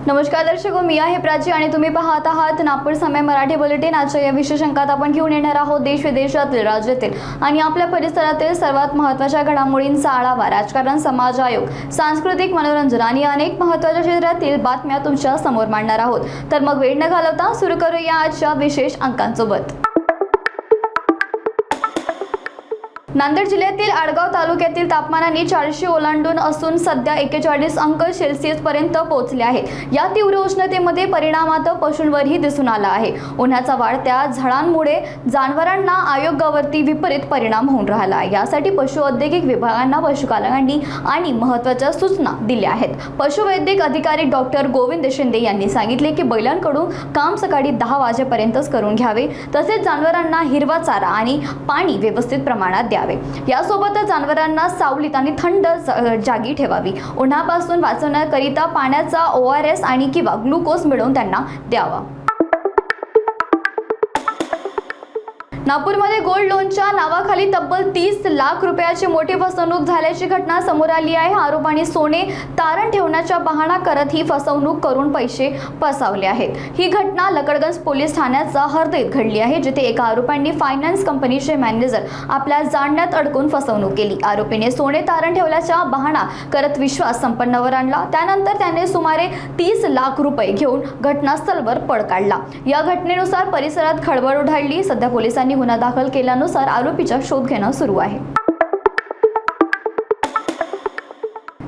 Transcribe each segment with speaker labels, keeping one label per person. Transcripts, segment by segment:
Speaker 1: नमस्कार दर्शको, मी आहे प्राची आणि तुम्ही पाहत आहात नागपूर समय मराठी बुलेटिन। आजच्या या विशेष अंकात आपण घेऊन येणार आहोत देश विदेशातील, राज्यातील आणि आपल्या परिसरातील सर्वात महत्त्वाच्या घडामोडींचा आढावा। राजकारण, समाज आयोग, सांस्कृतिक, मनोरंजन आणि अनेक महत्त्वाच्या क्षेत्रातील बातम्या तुमच्या समोर मांडणार आहोत। तर मग वेळ न घालवता सुरू करूया आजच्या विशेष अंकांसोबत। नांदेड जिल्ह्यातील आडगाव तालुक्यातील तापमानाने 400 ओलांडून असून सध्या 41 अंक सेल्सिअस पर्यंत पोहोचले आहेत। या तीव्र उष्णतेमध्ये परिणामात पशूंवरही दिसून आला आहे। उन्हाचा वाढत्या झाडांमुळे जनावरांना आरोग्यावरती विपरीत परिणाम होऊन राहिला आहे। यासाठी पशु औद्योगिक विभागांना पशुपालकांनी आणि महत्त्वाच्या सूचना दिल्या आहेत। पशुवैद्यक अधिकारी डॉक्टर गोविंद शिंदे यांनी सांगितले की बैलांकडून काम सकाळी 10 वाजेपर्यंतच करून घ्यावे, तसेच जनावरांना हिरवा चारा आणि पाणी व्यवस्थित प्रमाणात द्यावे। यासोबतच जनावरांना सावलीत आणि थंड जागी ठेवावी। उन्हापासून वाचवण्याकरिता पाण्याचा ORS आणि किंवा ग्लुकोज मिळवून त्यांना द्यावा। नागपूरमध्ये गोल्ड लोनच्या नावाखाली तब्बल 30 लाख रुपयाची मोठी फसवणूक झाल्याची घटना समोर आली आहे। आरोपींनी सोने तारण ठेवण्याचा बहाणा करत ही फसवणूक करून पैसे फसवले आहेत। ही घटना लकडगंज पोलीस ठाण्याच्या हद्दीत घडली आहे, जिथे एका आरोपींनी फायनान्स कंपनीचे मॅनेजर आपल्या जाळण्यात अडकून फसवणूक केली। आरोपीने सोने तारण ठेवल्याचा बहाणा करत विश्वास संपन्नवर आणला। त्यानंतर त्याने सुमारे 30 लाख रुपये घेऊन घटनास्थळावर पळ काढला। या घटनेनुसार परिसरात खळबळ उडाली। सध्या पोलिसांनी गुन्हा दाखल केल्यानुसार आरोपीचा शोध घेणं सुरू आहे।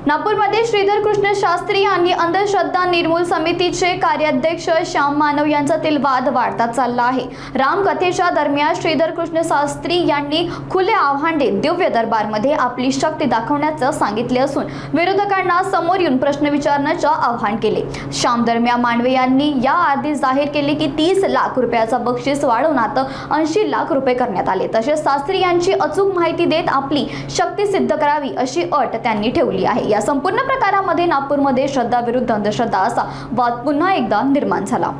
Speaker 1: नागपूरमध्ये श्रीधर कृष्ण शास्त्री आणि अंधश्रद्धा निर्मूल समितीचे कार्याध्यक्ष श्याम मानव यांच्यातील वाद वाढता चालला आहे। रामकथेच्या दरम्यान श्रीधर कृष्ण शास्त्री यांनी खुले आव्हान देत दिव्य दरबारमध्ये आपली शक्ती दाखवण्याचं सांगितले असून विरोधकांना समोर येऊन प्रश्न विचारण्याचं आवाहन केले। श्याम दरम्यान मानवे यांनी याआधी जाहीर केले की 30 लाख रुपयाचा बक्षीस वाढवून आता 80 लाख रुपये करण्यात आले। तसेच शास्त्री यांची अचूक माहिती देत आपली शक्ती सिद्ध करावी अशी अट त्यांनी ठेवली आहे। या संपूर्ण प्रकारामध्ये नागपूरमध्ये श्रद्धा विरुद्ध अंधश्रद्धा असा वाद पुन्हा एकदा निर्माण झाला।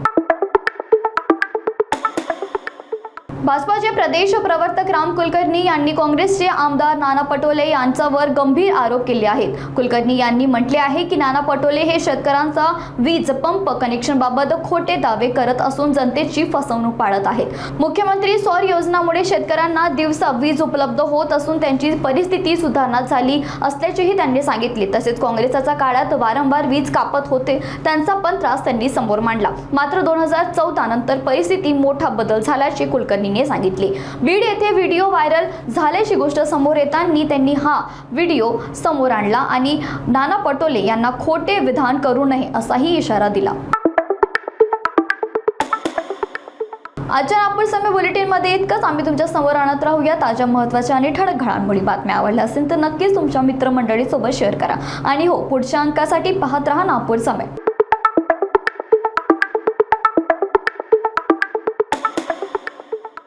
Speaker 1: भाजपाचे प्रदेश प्रवर्तक राम कुलकर्णी यांनी काँग्रेसचे आमदार नाना पटोले यांच्यावर गंभीर आरोप केले आहेत। कुलकर्णी यांनी म्हटले आहे की नाना पटोले हे शेतकऱ्यांचा वीज पंप कनेक्शन बाबत खोटे दावे करत असून जनतेची फसवणूक पाडत आहेत। मुख्यमंत्री सौर योजनामुळे शेतकऱ्यांना दिवसा वीज उपलब्ध होत असून त्यांची परिस्थिती सुधारणा झाली असल्याचेही त्यांनी सांगितले। तसेच काँग्रेसच्या काळात वारंवार वीज कापत होते, त्यांचा पण त्रास त्यांनी समोर मांडला। मात्र 2014 नंतर परिस्थिती मोठा बदल झाल्याचे कुलकर्णी सांगितले। बीड येथे व्हिडिओ व्हायरल झाल्याची गोष्ट समोर येताना त्यांनी हा व्हिडिओ समोर आणला आणि नाना पटोले यांना खोटे विधान करू नये असाही इशारा दिला। आजच्या नागपूर समय बुलेटिन मध्ये इतकंच। आम्ही तुमच्या समोर आणत राहूया ताज्या, महत्त्वाच्या आणि ठळक घडामोडी। बातम्या आवडल्या असेल तर नक्कीच तुमच्या मित्रमंडळीसोबत शेअर करा आणि हो, पुढच्या अंकासाठी पाहत रहा नागपूर समय।